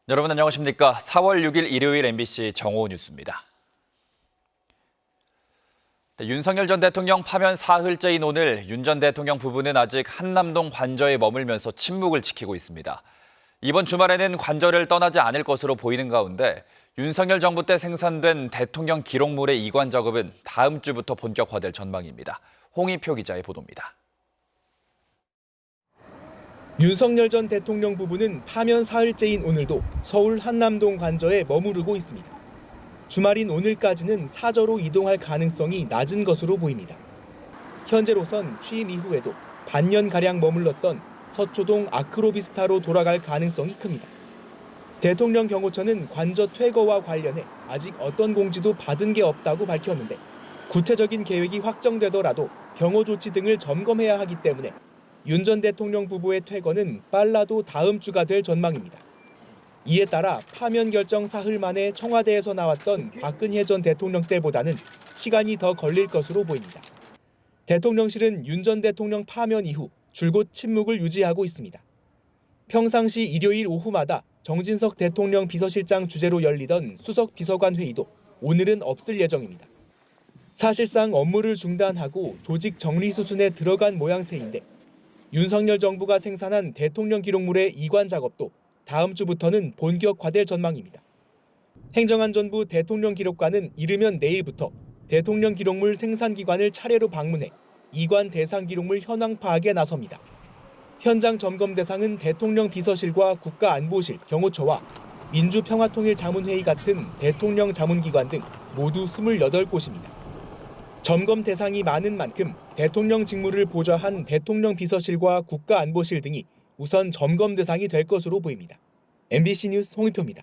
여러분 안녕하십니까? 4월 6일 일요일 MBC 정오 뉴스입니다. 윤석열 전 대통령 파면 사흘째인 오늘 윤 전 대통령 부부는 아직 한남동 관저에 머물면서 침묵을 지키고 있습니다. 이번 주말에는 관저를 떠나지 않을 것으로 보이는 가운데 윤석열 정부 때 생산된 대통령 기록물의 이관 작업은 다음 주부터 본격화될 전망입니다. 홍희표 기자의 보도입니다. 윤석열 전 대통령 부부는 파면 사흘째인 오늘도 서울 한남동 관저에 머무르고 있습니다. 주말인 오늘까지는 사저로 이동할 가능성이 낮은 것으로 보입니다. 현재로선 취임 이후에도 반년가량 머물렀던 서초동 아크로비스타로 돌아갈 가능성이 큽니다. 대통령 경호처는 관저 퇴거와 관련해 아직 어떤 공지도 받은 게 없다고 밝혔는데 구체적인 계획이 확정되더라도 경호 조치 등을 점검해야 하기 때문에 윤 전 대통령 부부의 퇴거는 빨라도 다음 주가 될 전망입니다. 이에 따라 파면 결정 사흘 만에 청와대에서 나왔던 박근혜 전 대통령 때보다는 시간이 더 걸릴 것으로 보입니다. 대통령실은 윤 전 대통령 파면 이후 줄곧 침묵을 유지하고 있습니다. 평상시 일요일 오후마다 정진석 대통령 비서실장 주재로 열리던 수석 비서관 회의도 오늘은 없을 예정입니다. 사실상 업무를 중단하고 조직 정리 수순에 들어간 모양새인데 윤석열 정부가 생산한 대통령 기록물의 이관 작업도 다음 주부터는 본격화될 전망입니다. 행정안전부 대통령 기록관은 이르면 내일부터 대통령 기록물 생산기관을 차례로 방문해 이관 대상 기록물 현황 파악에 나섭니다. 현장 점검 대상은 대통령 비서실과 국가안보실, 경호처와 민주평화통일자문회의 같은 대통령 자문기관 등 모두 28곳입니다. 점검 대상이 많은 만큼 대통령 직무를 보좌한 대통령 비서실과 국가안보실 등이 우선 점검 대상이 될 것으로 보입니다. MBC 뉴스 홍희표입니다.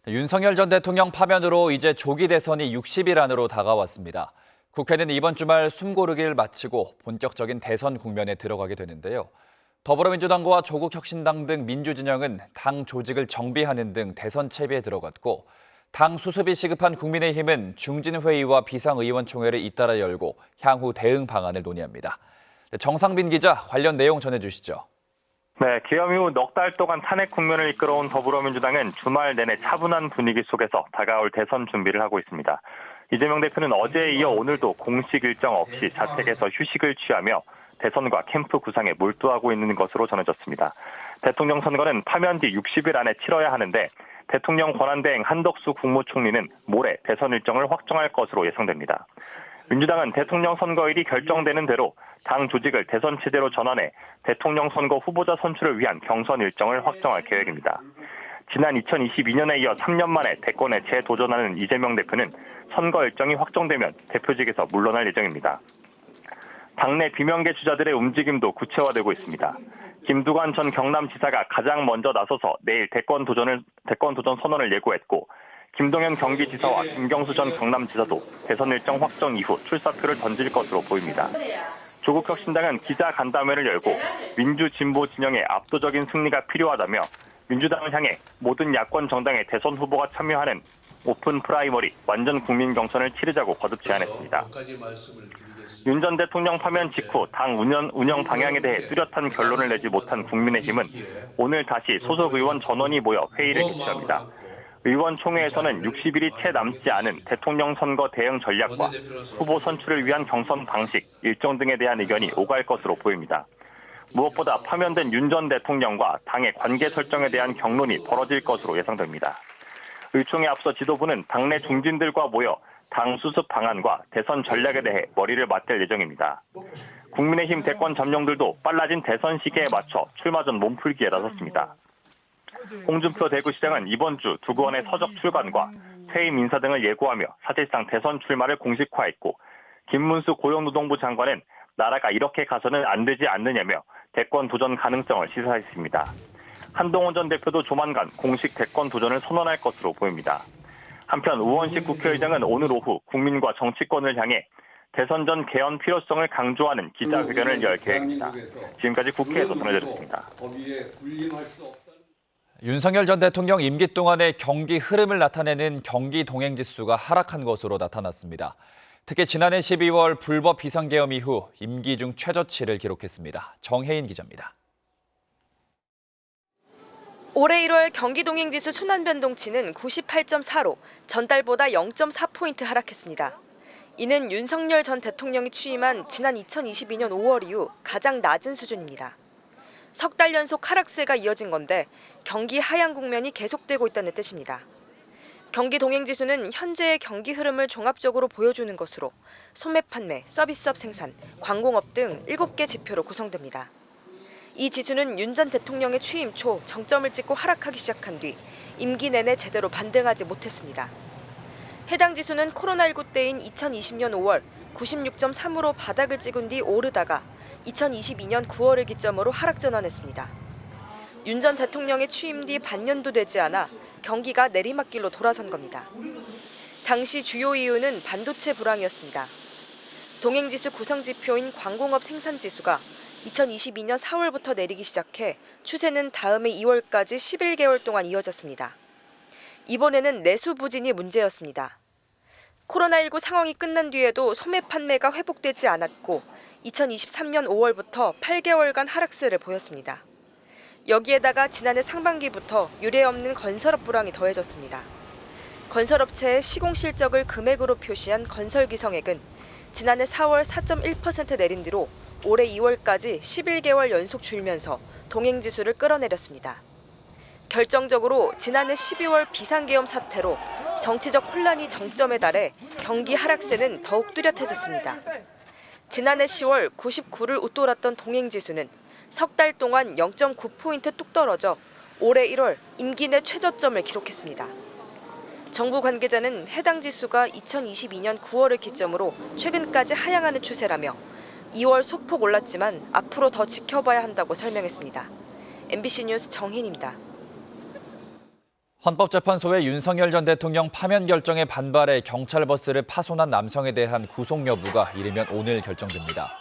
윤석열 전 대통령 파면으로 이제 조기 대선이 60일 안으로 다가왔습니다. 국회는 이번 주말 숨고르기를 마치고 본격적인 대선 국면에 들어가게 되는데요. 더불어민주당과 조국혁신당 등 민주진영은 당 조직을 정비하는 등 대선 채비에 들어갔고 당 수습이 시급한 국민의힘은 중진회의와 비상의원총회를 잇따라 열고 향후 대응 방안을 논의합니다. 정상빈 기자 관련 내용 전해주시죠. 네, 기염 이후 넉 달 동안 탄핵 국면을 이끌어온 더불어민주당은 주말 내내 차분한 분위기 속에서 다가올 대선 준비를 하고 있습니다. 이재명 대표는 어제에 이어 오늘도 공식 일정 없이 자택에서 휴식을 취하며 대선과 캠프 구상에 몰두하고 있는 것으로 전해졌습니다. 대통령 선거는 파면 뒤 60일 안에 치러야 하는데 대통령 권한대행 한덕수 국무총리는 모레 대선 일정을 확정할 것으로 예상됩니다. 민주당은 대통령 선거일이 결정되는 대로 당 조직을 대선 체제로 전환해 대통령 선거 후보자 선출을 위한 경선 일정을 확정할 계획입니다. 지난 2022년에 이어 3년 만에 대권에 재도전하는 이재명 대표는 선거 일정이 확정되면 대표직에서 물러날 예정입니다. 당내 비명계 주자들의 움직임도 구체화되고 있습니다. 김두관 전 경남지사가 가장 먼저 나서서 내일 대권 도전 선언을 예고했고 김동연 경기지사와 김경수 전 경남지사도 대선 일정 확정 이후 출사표를 던질 것으로 보입니다. 조국혁신당은 기자 간담회를 열고 민주진보 진영의 압도적인 승리가 필요하다며 민주당을 향해 모든 야권 정당의 대선 후보가 참여하는 오픈 프라이머리 완전 국민 경선을 치르자고 거듭 제안했습니다. 윤 전 대통령 파면 직후 당 운영 방향에 대해 뚜렷한 결론을 내지 못한 국민의힘은 오늘 다시 소속 의원 전원이 모여 회의를 개최합니다. 의원총회에서는 60일이 채 남지 않은 대통령 선거 대응 전략과 후보 선출을 위한 경선 방식, 일정 등에 대한 의견이 오갈 것으로 보입니다. 무엇보다 파면된 윤 전 대통령과 당의 관계 설정에 대한 격론이 벌어질 것으로 예상됩니다. 의총에 앞서 지도부는 당내 중진들과 모여 당 수습 방안과 대선 전략에 대해 머리를 맞댈 예정입니다. 국민의힘 대권 점령들도 빨라진 대선 시기에 맞춰 출마 전 몸풀기에 나섰습니다. 홍준표 대구시장은 이번 주 두 건의 서적 출간과 퇴임 인사 등을 예고하며 사실상 대선 출마를 공식화했고 김문수 고용노동부 장관은 나라가 이렇게 가서는 안 되지 않느냐며 대권 도전 가능성을 시사했습니다. 한동훈 전 대표도 조만간 공식 대권 도전을 선언할 것으로 보입니다. 한편 우원식 국회의장은 오늘 오후 국민과 정치권을 향해 대선 전 개헌 필요성을 강조하는 기자회견을 열 계획입니다. 지금까지 국회에서 전해드렸습니다. 윤석열 전 대통령 임기 동안의 경기 흐름을 나타내는 경기 동행지수가 하락한 것으로 나타났습니다. 특히 지난해 12월 불법 비상계엄 이후 임기 중 최저치를 기록했습니다. 정혜인 기자입니다. 올해 1월 경기동행지수 순환변동치는 98.4로 전달보다 0.4포인트 하락했습니다. 이는 윤석열 전 대통령이 취임한 지난 2022년 5월 이후 가장 낮은 수준입니다. 석 달 연속 하락세가 이어진 건데 경기 하향 국면이 계속되고 있다는 뜻입니다. 경기 동행지수는 현재의 경기 흐름을 종합적으로 보여주는 것으로 소매 판매, 서비스업 생산, 관공업 등 7개 지표로 구성됩니다. 이 지수는 윤 전 대통령의 취임 초 정점을 찍고 하락하기 시작한 뒤 임기 내내 제대로 반등하지 못했습니다. 해당 지수는 코로나19 때인 2020년 5월 96.3으로 바닥을 찍은 뒤 오르다가 2022년 9월을 기점으로 하락 전환했습니다. 윤 전 대통령의 취임 뒤 반년도 되지 않아 경기가 내리막길로 돌아선 겁니다. 당시 주요 이유는 반도체 불황이었습니다. 동행지수 구성지표인 관공업 생산지수가 2022년 4월부터 내리기 시작해 추세는 다음해 2월까지 11개월 동안 이어졌습니다. 이번에는 내수 부진이 문제였습니다. 코로나19 상황이 끝난 뒤에도 소매 판매가 회복되지 않았고 2023년 5월부터 8개월간 하락세를 보였습니다. 여기에다가 지난해 상반기부터 유례없는 건설업 불황이 더해졌습니다. 건설업체의 시공 실적을 금액으로 표시한 건설기성액은 지난해 4월 4.1% 내린 뒤로 올해 2월까지 11개월 연속 줄면서 동행지수를 끌어내렸습니다. 결정적으로 지난해 12월 비상계엄 사태로 정치적 혼란이 정점에 달해 경기 하락세는 더욱 뚜렷해졌습니다. 지난해 10월 99를 웃돌았던 동행지수는 석 달 동안 0.9포인트 뚝 떨어져 올해 1월 임기 내 최저점을 기록했습니다. 정부 관계자는 해당 지수가 2022년 9월을 기점으로 최근까지 하향하는 추세라며 2월 소폭 올랐지만 앞으로 더 지켜봐야 한다고 설명했습니다. MBC 뉴스 정혜인입니다. 헌법재판소의 윤석열 전 대통령 파면 결정에 반발해 경찰 버스를 파손한 남성에 대한 구속 여부가 이르면 오늘 결정됩니다.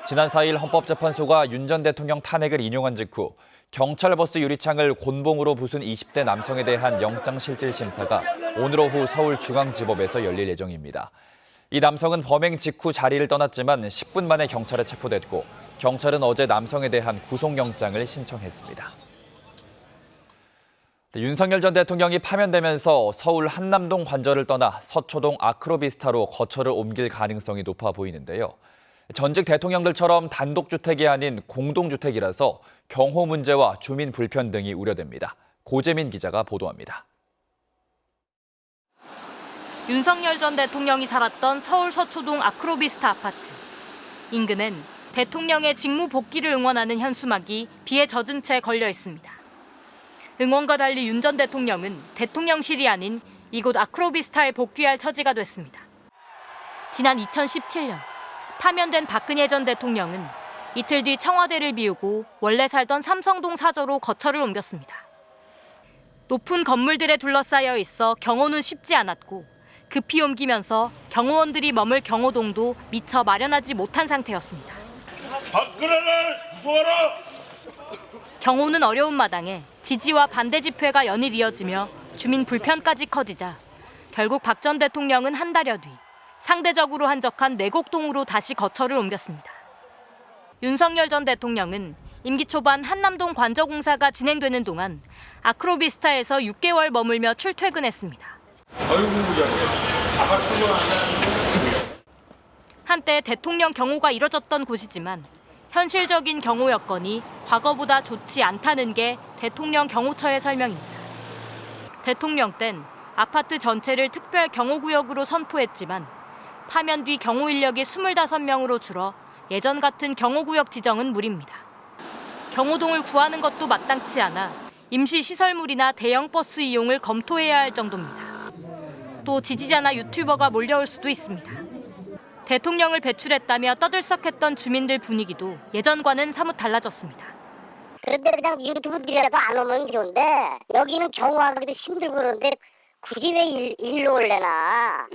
지난 4일 헌법재판소가 윤 전 대통령 탄핵을 인용한 직후 경찰 버스 유리창을 곤봉으로 부순 20대 남성에 대한 영장실질심사가 오늘 오후 서울중앙지법에서 열릴 예정입니다. 이 남성은 범행 직후 자리를 떠났지만 10분 만에 경찰에 체포됐고 경찰은 어제 남성에 대한 구속영장을 신청했습니다. 윤석열 전 대통령이 파면되면서 서울 한남동 관저를 떠나 서초동 아크로비스타로 거처를 옮길 가능성이 높아 보이는데요. 전직 대통령들처럼 단독주택이 아닌 공동주택이라서 경호 문제와 주민 불편 등이 우려됩니다. 고재민 기자가 보도합니다. 윤석열 전 대통령이 살았던 서울 서초동 아크로비스타 아파트. 인근엔 대통령의 직무 복귀를 응원하는 현수막이 비에 젖은 채 걸려 있습니다. 응원과 달리 윤 전 대통령은 대통령실이 아닌 이곳 아크로비스타에 복귀할 처지가 됐습니다. 지난 2017년 파면된 박근혜 전 대통령은 이틀 뒤 청와대를 비우고 원래 살던 삼성동 사저로 거처를 옮겼습니다. 높은 건물들에 둘러싸여 있어 경호는 쉽지 않았고 급히 옮기면서 경호원들이 머물 경호동도 미처 마련하지 못한 상태였습니다. 박근혜를 구속하라! 경호는 어려운 마당에 지지와 반대 집회가 연일 이어지며 주민 불편까지 커지자 결국 박 전 대통령은 한 달여 뒤 상대적으로 한적한 내곡동으로 다시 거처를 옮겼습니다. 윤석열 전 대통령은 임기 초반 한남동 관저공사가 진행되는 동안 아크로비스타에서 6개월 머물며 출퇴근했습니다. 한때 대통령 경호가 이뤄졌던 곳이지만 현실적인 경호 여건이 과거보다 좋지 않다는 게 대통령 경호처의 설명입니다. 대통령 땐 아파트 전체를 특별 경호구역으로 선포했지만 파면 뒤 경호 인력이 25명으로 줄어 예전 같은 경호구역 지정은 무리입니다. 경호동을 구하는 것도 마땅치 않아 임시 시설물이나 대형 버스 이용을 검토해야 할 정도입니다. 또 지지자나 유튜버가 몰려올 수도 있습니다. 대통령을 배출했다며 떠들썩했던 주민들 분위기도 예전과는 사뭇 달라졌습니다. 그런데 그냥 유튜브들이라도 안 오면 좋은데 여기는 경호하기도 힘들고 그러는데 굳이 왜 일로 올래나.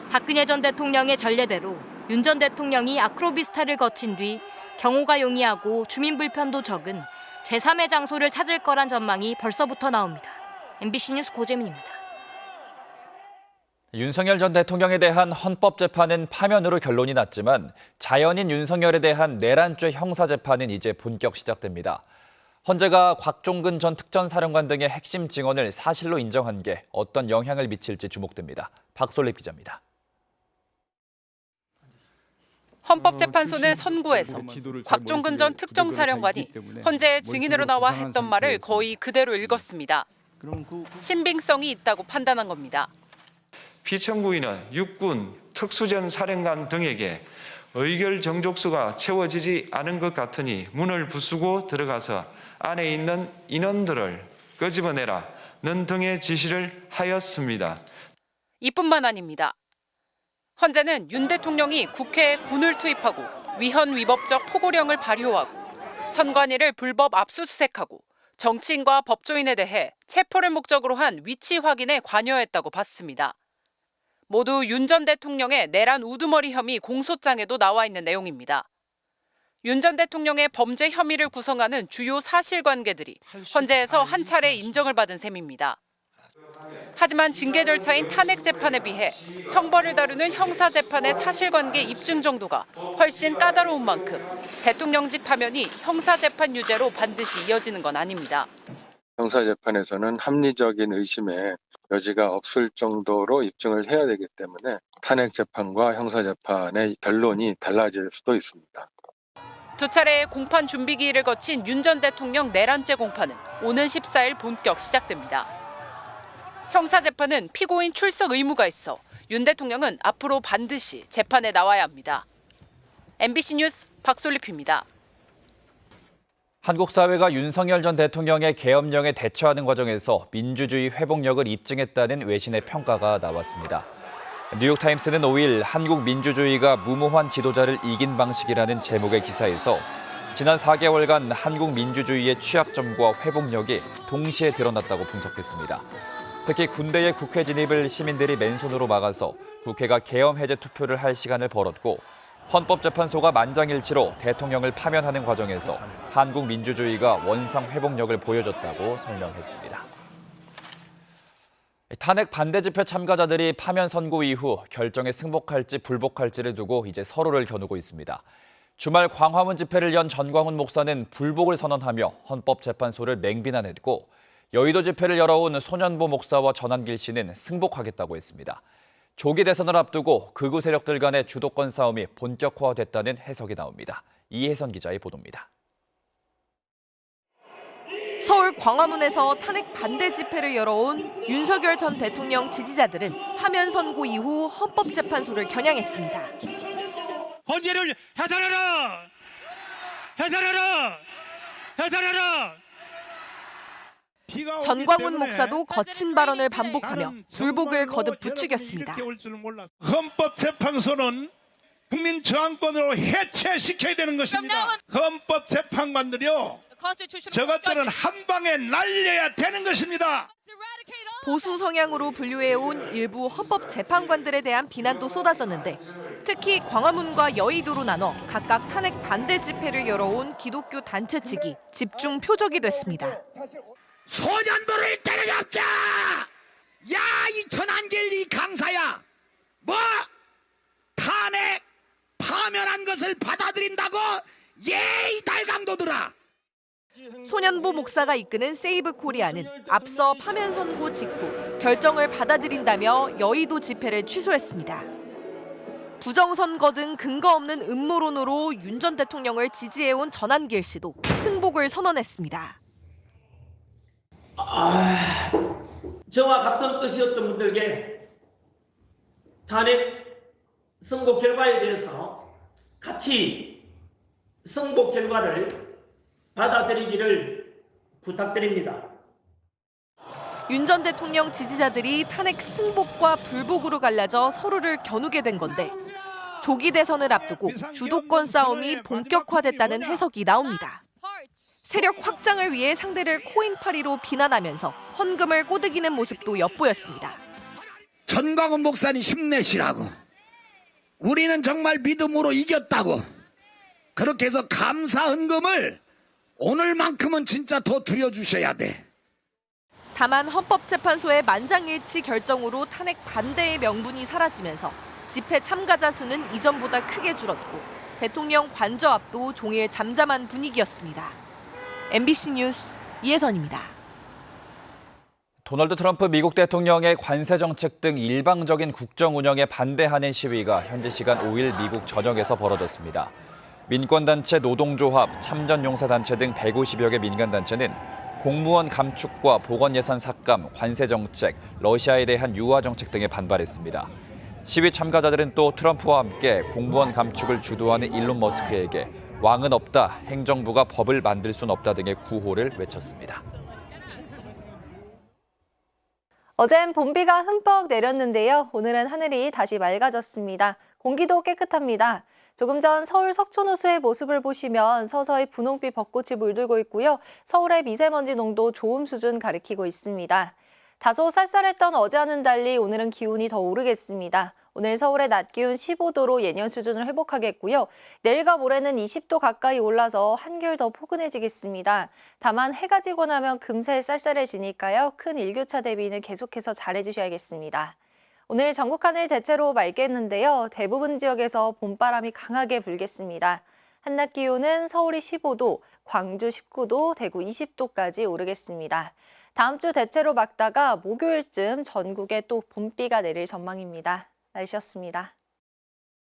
박근혜 전 대통령의 전례대로 윤 전 대통령이 아크로비스타를 거친 뒤 경호가 용이하고 주민 불편도 적은 제3의 장소를 찾을 거란 전망이 벌써부터 나옵니다. MBC 뉴스 고재민입니다. 윤석열 전 대통령에 대한 헌법재판은 파면으로 결론이 났지만 자연인 윤석열에 대한 내란죄 형사재판은 이제 본격 시작됩니다. 헌재가 곽종근 전 특전사령관 등의 핵심 증언을 사실로 인정한 게 어떤 영향을 미칠지 주목됩니다. 박솔립 기자입니다. 헌법재판소는 선고에서 곽종근 전 특정사령관이 헌재의 증인으로 나와 했던 말을 거의 그대로 읽었습니다. 신빙성이 있다고 판단한 겁니다. 피청구인은 육군, 특수전 사령관 등에게 의결 정족수가 채워지지 않은 것 같으니 문을 부수고 들어가서 안에 있는 인원들을 끄집어내라는 등의 지시를 하였습니다. 이뿐만 아닙니다. 헌재는 윤 대통령이 국회에 군을 투입하고 위헌 위법적 포고령을 발효하고 선관위를 불법 압수수색하고 정치인과 법조인에 대해 체포를 목적으로 한 위치 확인에 관여했다고 봤습니다. 모두 윤 전 대통령의 내란 우두머리 혐의 공소장에도 나와 있는 내용입니다. 윤 전 대통령의 범죄 혐의를 구성하는 주요 사실관계들이 헌재에서 한 차례 인정을 받은 셈입니다. 하지만 징계 절차인 탄핵 재판에 비해 형벌을 다루는 형사 재판의 사실관계 입증 정도가 훨씬 까다로운 만큼 대통령직 파면이 형사 재판 유죄로 반드시 이어지는 건 아닙니다. 형사재판에서는 합리적인 의심의 여지가 없을 정도로 입증을 해야 되기 때문에 탄핵 재판과 형사 재판의 결론이 달라질 수도 있습니다. 두 차례의 공판 준비 기일을 거친 윤 전 대통령 내란죄 공판은 오는 14일 본격 시작됩니다. 형사재판은 피고인 출석 의무가 있어 윤 대통령은 앞으로 반드시 재판에 나와야 합니다. MBC 뉴스 박솔립입니다. 한국 사회가 윤석열 전 대통령의 계엄령에 대처하는 과정에서 민주주의 회복력을 입증했다는 외신의 평가가 나왔습니다. 뉴욕타임스는 5일 한국 민주주의가 무모한 지도자를 이긴 방식이라는 제목의 기사에서 지난 4개월간 한국 민주주의의 취약점과 회복력이 동시에 드러났다고 분석했습니다. 특히 군대의 국회 진입을 시민들이 맨손으로 막아서 국회가 계엄 해제 투표를 할 시간을 벌었고 헌법재판소가 만장일치로 대통령을 파면하는 과정에서 한국 민주주의가 원상 회복력을 보여줬다고 설명했습니다. 탄핵 반대 집회 참가자들이 파면 선고 이후 결정에 승복할지 불복할지를 두고 이제 서로를 겨누고 있습니다. 주말 광화문 집회를 연 전광훈 목사는 불복을 선언하며 헌법재판소를 맹비난했고 여의도 집회를 열어온 손현보 목사와 전한길 씨는 승복하겠다고 했습니다. 조기 대선을 앞두고 극우 세력들 간의 주도권 싸움이 본격화됐다는 해석이 나옵니다. 이혜선 기자의 보도입니다. 서울 광화문에서 탄핵 반대 집회를 열어온 윤석열 전 대통령 지지자들은 파면 선고 이후 헌법재판소를 겨냥했습니다. 헌재를 해산하라! 해산하라! 해산하라! 전광훈 목사도 거친 발언을 반복하며 불복을 거듭 부추겼습니다. 헌법재판소는 국민 저항권으로 해체시켜야 되는 것입니다. 헌법재판관들이요, 저것들은 한 방에 날려야 되는 것입니다. 보수 성향으로 분류해온 일부 헌법재판관들에 대한 비난도 쏟아졌는데 특히 광화문과 여의도로 나눠 각각 탄핵 반대 집회를 열어온 기독교 단체 측이 집중 표적이 됐습니다. 소년부를 때려잡자! 야, 이 전한길 이 강사야! 뭐? 탄핵 파면한 것을 받아들인다고? 이 달강도들아! 손현보 목사가 이끄는 세이브 코리아는 앞서 파면 선고 직후 결정을 받아들인다며 여의도 집회를 취소했습니다. 부정선거 등 근거 없는 음모론으로 윤 전 대통령을 지지해온 전한길 씨도 승복을 선언했습니다. 저와 같은 뜻이었던 분들께 탄핵 선고 결과에 대해서 같이 승복 결과를 받아들이기를 부탁드립니다. 윤 전 대통령 지지자들이 탄핵 승복과 불복으로 갈라져 서로를 겨누게 된 건데 조기 대선을 앞두고 주도권 싸움이 본격화됐다는 해석이 나옵니다. 세력 확장을 위해 상대를 코인파리로 비난하면서 헌금을 꼬드기는 모습도 엿보였습니다. 전광훈 목사님 힘내시라고. 우리는 정말 믿음으로 이겼다고. 그렇게 해서 감사 헌금을 오늘만큼은 진짜 더 드려주셔야 돼. 다만 헌법재판소의 만장일치 결정으로 탄핵 반대의 명분이 사라지면서 집회 참가자 수는 이전보다 크게 줄었고 대통령 관저 앞도 종일 잠잠한 분위기였습니다. MBC 뉴스 이혜선입니다. 도널드 트럼프 미국 대통령의 관세 정책 등 일방적인 국정 운영에 반대하는 시위가 현지 시간 5일 미국 전역에서 벌어졌습니다. 민권단체, 노동조합, 참전용사단체 등 150여 개 민간단체는 공무원 감축과 보건예산 삭감, 관세 정책, 러시아에 대한 유화 정책 등에 반발했습니다. 시위 참가자들은 또 트럼프와 함께 공무원 감축을 주도하는 일론 머스크에게 왕은 없다, 행정부가 법을 만들 순 없다 등의 구호를 외쳤습니다. 어젠 봄비가 흠뻑 내렸는데요. 오늘은 하늘이 다시 맑아졌습니다. 공기도 깨끗합니다. 조금 전 서울 석촌호수의 모습을 보시면 서서히 분홍빛 벚꽃이 물들고 있고요. 서울의 미세먼지 농도 좋음 수준 가리키고 있습니다. 다소 쌀쌀했던 어제와는 달리 오늘은 기온이 더 오르겠습니다. 오늘 서울의 낮 기온 15도로 예년 수준을 회복하겠고요. 내일과 모레는 20도 가까이 올라서 한결 더 포근해지겠습니다. 다만 해가 지고 나면 금세 쌀쌀해지니까요. 큰 일교차 대비는 계속해서 잘해주셔야겠습니다. 오늘 전국 하늘 대체로 맑겠는데요. 대부분 지역에서 봄바람이 강하게 불겠습니다. 한낮 기온은 서울이 15도, 광주 19도, 대구 20도까지 오르겠습니다. 다음 주 대체로 맑다가 목요일쯤 전국에 또 봄비가 내릴 전망입니다. 날씨였습니다.